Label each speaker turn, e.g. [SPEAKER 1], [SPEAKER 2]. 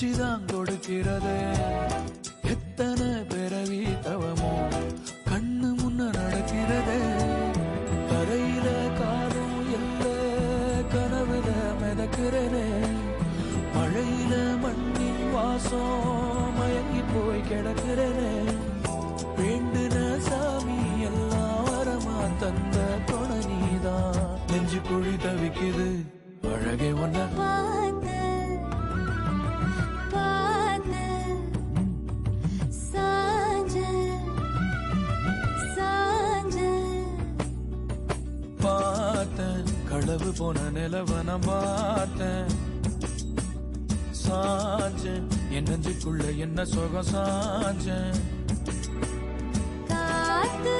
[SPEAKER 1] பிச்சுதான் கொடுக்கிறது. எத்தனை பிறவி தவமோ கண்ணு முன்ன நடக்கிறது. கரையில காலம் இல்ல கனவுல மிதக்கிறனே. மழையில மண்ணின் வாசம் மயங்கி போய் கிடக்கிறனே. வேண்டுன சாமி எல்லாம் வரமா தந்த துணை நீதான். நெஞ்சு குழி தவிக்குது அழகே ஒன்ன பார்த்தேன். களவு போன நிலவனம் பார்த்தேன். சாஞ்சேன் என் நெஞ்சுக்குள்ள என்ன சுகம் சாஞ்சேன்.
[SPEAKER 2] காத்து